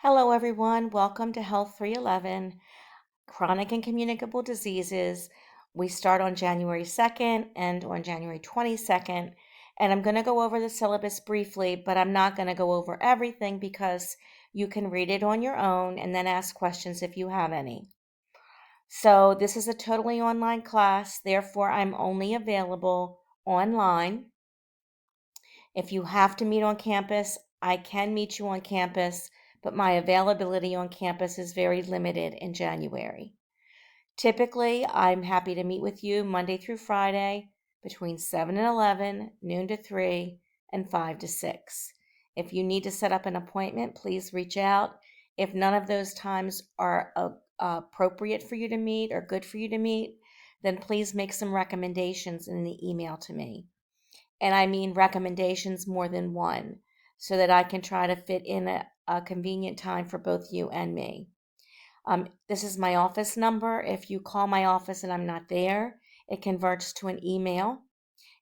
Hello, everyone. Welcome to Health 311, Chronic and Communicable Diseases. We start on January 2nd and on January 22nd. And I'm going to go over the syllabus briefly, but I'm not going to go over everything because you can read it on your own and then ask questions if you have any. So this is a totally online class. Therefore, I'm only available online. If you have to meet on campus, I can meet you on campus, but my availability on campus is very limited in January. Typically, I'm happy to meet with you Monday through Friday between 7 and 11, noon to 3, and 5 to 6. If you need to set up an appointment, please reach out. If none of those times are appropriate for you to meet or good for you to meet, then please make some recommendations in the email to me. And I mean recommendations more than one, so that I can try to fit in a convenient time for both you and me. This is my office number. If you call my office and I'm not there, it converts to an email.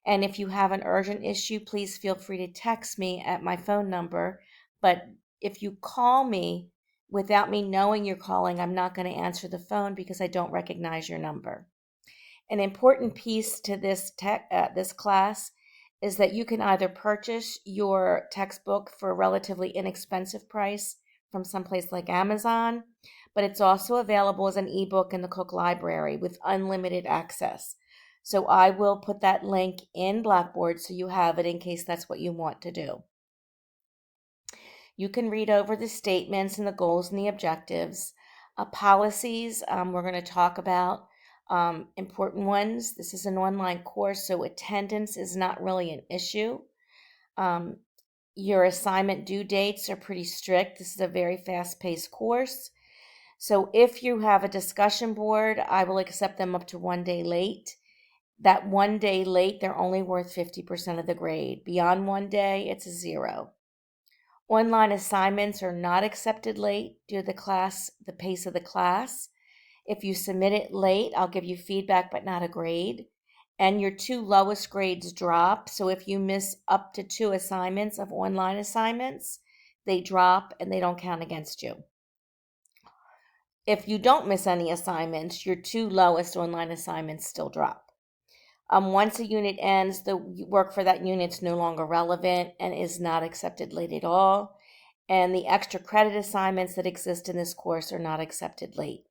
And if you have an urgent issue, please feel free to text me at my phone number. But if you call me without me knowing you're calling, I'm not going to answer the phone because I don't recognize your number. An important piece to this class is that you can either purchase your textbook for a relatively inexpensive price from someplace like Amazon, but it's also available as an ebook in the Cook Library with unlimited access. So I will put that link in Blackboard so you have it in case that's what you want to do. You can read over the statements and the goals and the objectives. Policies, we're going to talk about important ones. This is an online course, so attendance is not really an issue. Your assignment due dates are pretty strict. This is a very fast-paced course. So if you have a discussion board, I will accept them up to 1 day late. That 1 day late, they're only worth 50% of the grade. Beyond 1 day, it's a 0. Online assignments are not accepted late due to the pace of the class. If you submit it late, I'll give you feedback, but not a grade. And your 2 lowest grades drop. So if you miss up to 2 assignments of online assignments, they drop and they don't count against you. If you don't miss any assignments, your 2 lowest online assignments still drop. Once a unit ends, the work for that unit's no longer relevant and is not accepted late at all. And the extra credit assignments that exist in this course are not accepted late.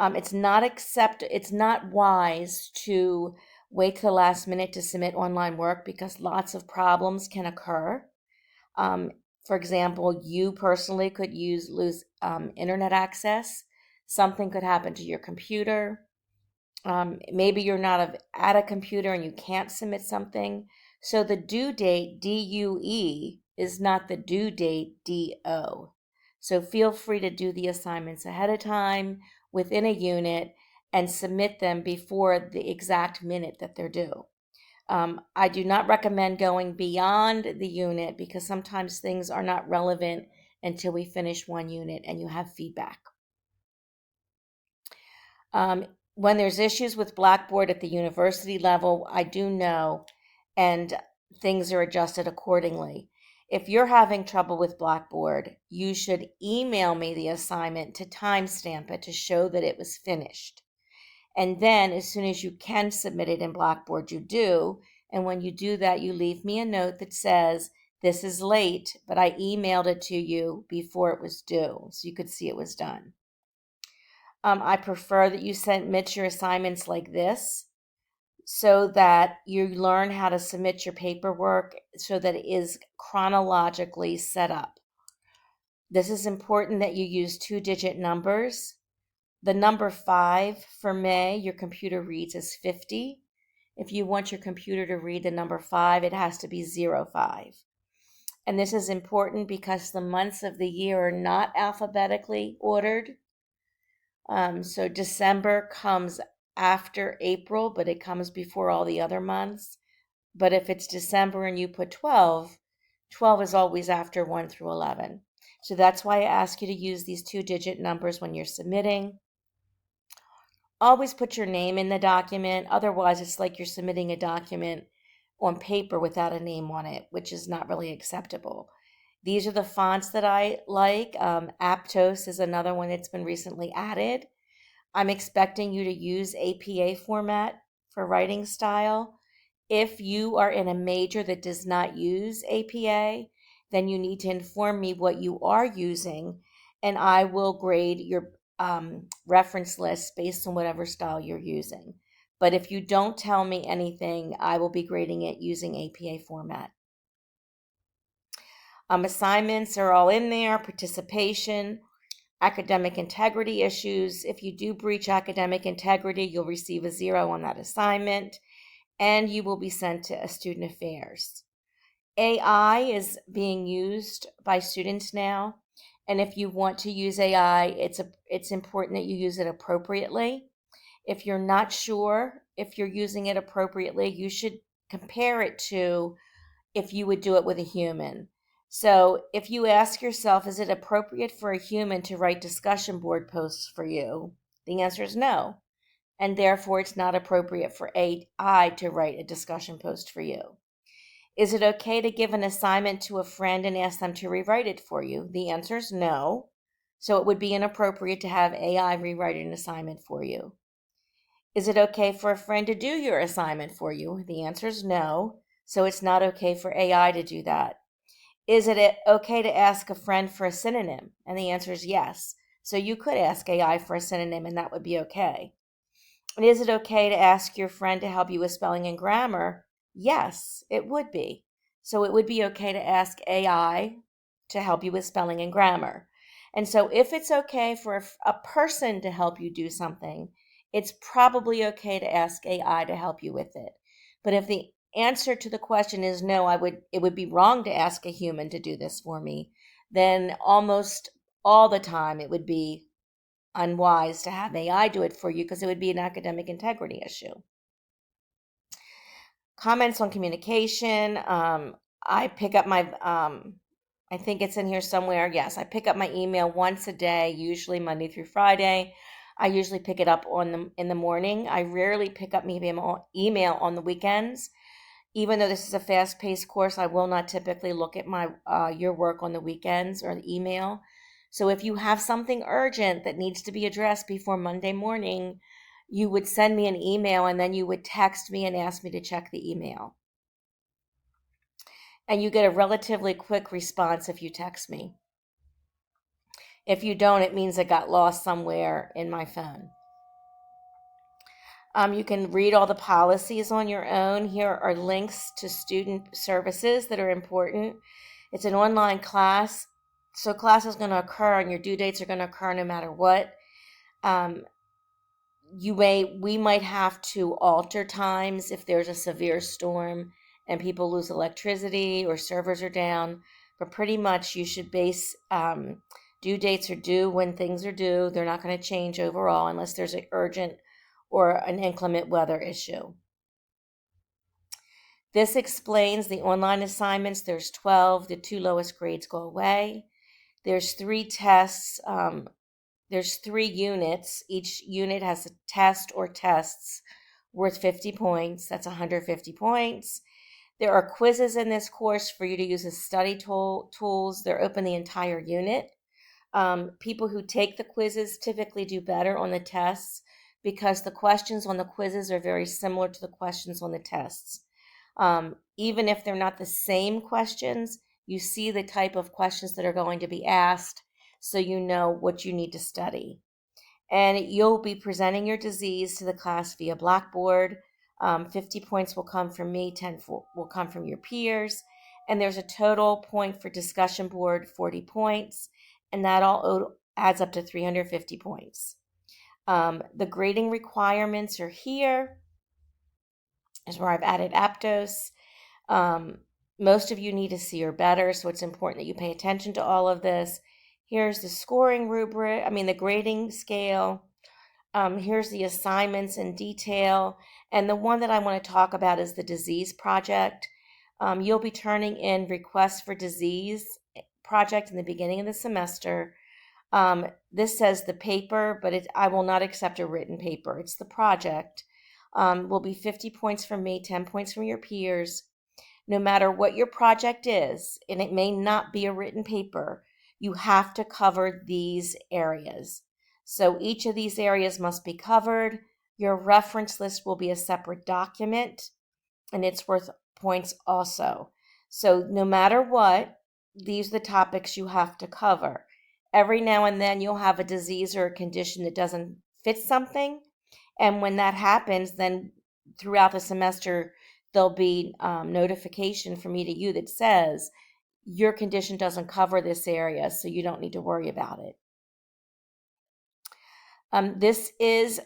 It's not wise to wait to the last minute to submit online work because lots of problems can occur. For example, you personally could lose internet access. Something could happen to your computer. Maybe you're not at a computer and you can't submit something. So the due date, DUE, is not the due date, DO. So feel free to do the assignments ahead of time within a unit and submit them before the exact minute that they're due. I do not recommend going beyond the unit because sometimes things are not relevant until we finish one unit and you have feedback. When there's issues with Blackboard at the university level, I do know, and things are adjusted accordingly. If you're having trouble with Blackboard, you should email me the assignment to timestamp it to show that it was finished. And then as soon as you can submit it in Blackboard, you do. And when you do that, you leave me a note that says, this is late, but I emailed it to you before it was due, so you could see it was done. I prefer that you submit your assignments like this so that you learn how to submit your paperwork so that it is chronologically set up. This is important that you use 2-digit numbers. The number 5 for May, your computer reads as 50. If you want your computer to read the number 5, it has to be 05. And this is important because the months of the year are not alphabetically ordered. So December comes after April, but it comes before all the other months. But if it's December and you put 12, 12 is always after 1 through 11. So that's why I ask you to use these 2-digit numbers when you're submitting. Always put your name in the document. Otherwise, it's like you're submitting a document on paper without a name on it, which is not really acceptable. These are the fonts that I like. Aptos is another one that's been recently added. I'm expecting you to use APA format for writing style. If you are in a major that does not use APA, then you need to inform me what you are using, and I will grade your reference list based on whatever style you're using. But if you don't tell me anything, I will be grading it using APA format. Assignments are all in there, participation, academic integrity issues. If you do breach academic integrity, you'll receive a 0 on that assignment, and you will be sent to a student affairs. AI is being used by students now, and if you want to use AI, it's important that you use it appropriately. If you're not sure if you're using it appropriately, you should compare it to if you would do it with a human. So if you ask yourself, is it appropriate for a human to write discussion board posts for you? The answer is no. And therefore, it's not appropriate for AI to write a discussion post for you. Is it okay to give an assignment to a friend and ask them to rewrite it for you? The answer is no. So it would be inappropriate to have AI rewrite an assignment for you. Is it okay for a friend to do your assignment for you? The answer is no. So it's not okay for AI to do that. Is it okay to ask a friend for a synonym? And the answer is yes. So you could ask AI for a synonym and that would be okay. And is it okay to ask your friend to help you with spelling and grammar? Yes, it would be. So it would be okay to ask AI to help you with spelling and grammar. And so if it's okay for a person to help you do something, it's probably okay to ask AI to help you with it. But if the answer to the question is no, it would be wrong to ask a human to do this for me, then almost all the time it would be unwise to have AI do it for you because it would be an academic integrity issue. Comments on communication. I pick up my, I think it's in here somewhere. Yes, I pick up my email once a day, usually Monday through Friday. I usually pick it up in the morning. I rarely pick up email on the weekends. Even though this is a fast-paced course, I will not typically look at your work on the weekends or the email. So if you have something urgent that needs to be addressed before Monday morning, you would send me an email and then you would text me and ask me to check the email. And you get a relatively quick response if you text me. If you don't, it means it got lost somewhere in my phone. You can read all the policies on your own. Here are links to student services that are important. It's an online class, so class is going to occur and your due dates are going to occur no matter what. We might have to alter times if there's a severe storm and people lose electricity or servers are down, but pretty much you should base due dates are due when things are due. They're not going to change overall unless there's an urgent or an inclement weather issue. This explains the online assignments. There's 12. The 2 lowest grades go away. There's 3 tests. There's 3 units. Each unit has a test or tests worth 50 points. That's 150 points. There are quizzes in this course for you to use as study tools. They're open the entire unit. People who take the quizzes typically do better on the tests because the questions on the quizzes are very similar to the questions on the tests. Even if they're not the same questions, you see the type of questions that are going to be asked, so you know what you need to study. And you'll be presenting your disease to the class via Blackboard. 50 points will come from me, 10 will come from your peers. And there's a total point for discussion board, 40 points. And that all adds up to 350 points. The grading requirements are here. Is where I've added Aptos. Most of you need a C or better, so it's important that you pay attention to all of this. Here's the scoring rubric, the grading scale. Here's the assignments in detail. And the one that I want to talk about is the disease project. You'll be turning in requests for disease project in the beginning of the semester. This says the paper, but I will not accept a written paper. It's the project. Will be 50 points from me, 10 points from your peers. No matter what your project is, and it may not be a written paper, you have to cover these areas. So each of these areas must be covered. Your reference list will be a separate document, and it's worth points also. So no matter what, these are the topics you have to cover. Every now and then you'll have a disease or a condition that doesn't fit something. And when that happens, then throughout the semester, there'll be notification from me to you that says your condition doesn't cover this area, so you don't need to worry about it. This is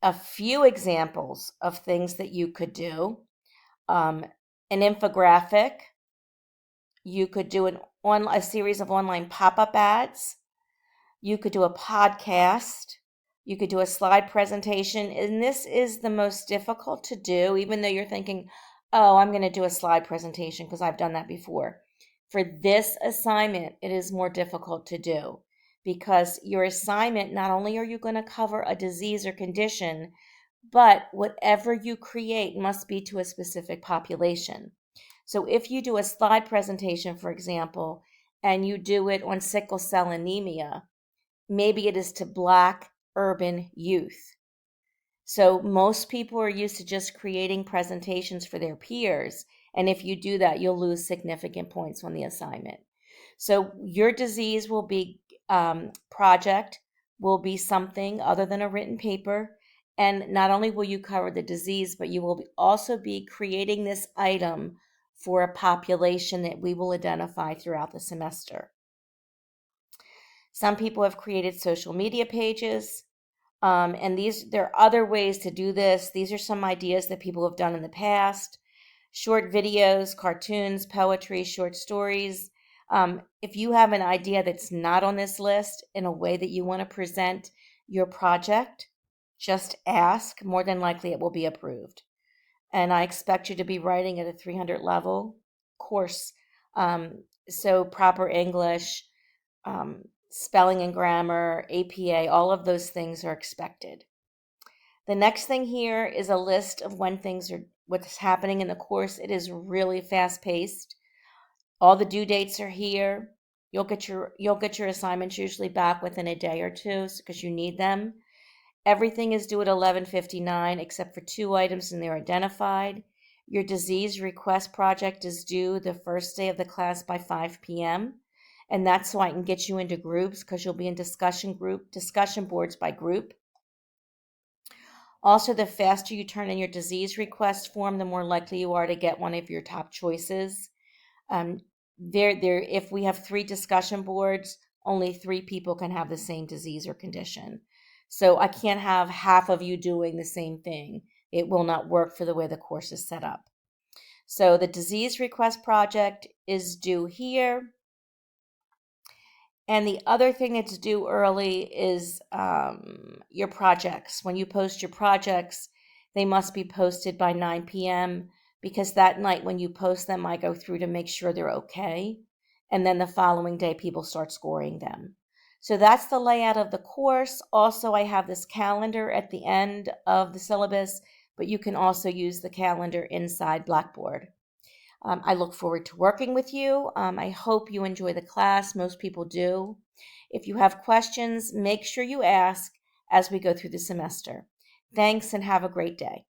a few examples of things that you could do. An infographic. You could do a series of online pop-up ads. You could do a podcast. You could do a slide presentation. And this is the most difficult to do, even though you're thinking, oh, I'm going to do a slide presentation because I've done that before. For this assignment, it is more difficult to do because your assignment, not only are you going to cover a disease or condition, but whatever you create must be to a specific population. So if you do a slide presentation, for example, and you do it on sickle cell anemia, maybe it is to Black urban youth. So most people are used to just creating presentations for their peers. And if you do that, you'll lose significant points on the assignment. So your disease will be project will be something other than a written paper. And not only will you cover the disease, but you will also be creating this item for a population that we will identify throughout the semester. Some people have created social media pages, and there are other ways to do this. These are some ideas that people have done in the past. Short videos, cartoons, poetry, short stories. If you have an idea that's not on this list in a way that you want to present your project, just ask. More than likely it will be approved. And I expect you to be writing at a 300 level course. So proper English, spelling and grammar, APA, all of those things are expected. The next thing here is a list of what's happening in the course. It is really fast paced. All the due dates are here. You'll get your assignments usually back within a day or two because you need them. Everything is due at 11:59 except for 2 items, and they're identified. Your disease request project is due the first day of the class by 5 p.m. And that's so I can get you into groups because you'll be in discussion boards by group. Also, the faster you turn in your disease request form, the more likely you are to get one of your top choices. If we have 3 discussion boards, only 3 people can have the same disease or condition. So I can't have half of you doing the same thing. It will not work for the way the course is set up. So the disease request project is due here. And the other thing that's due early is your projects. When you post your projects, they must be posted by 9 p.m. because that night when you post them, I go through to make sure they're okay. And then the following day, people start scoring them. So that's the layout of the course. Also, I have this calendar at the end of the syllabus, but you can also use the calendar inside Blackboard. I look forward to working with you. I hope you enjoy the class. Most people do. If you have questions, make sure you ask as we go through the semester. Thanks and have a great day.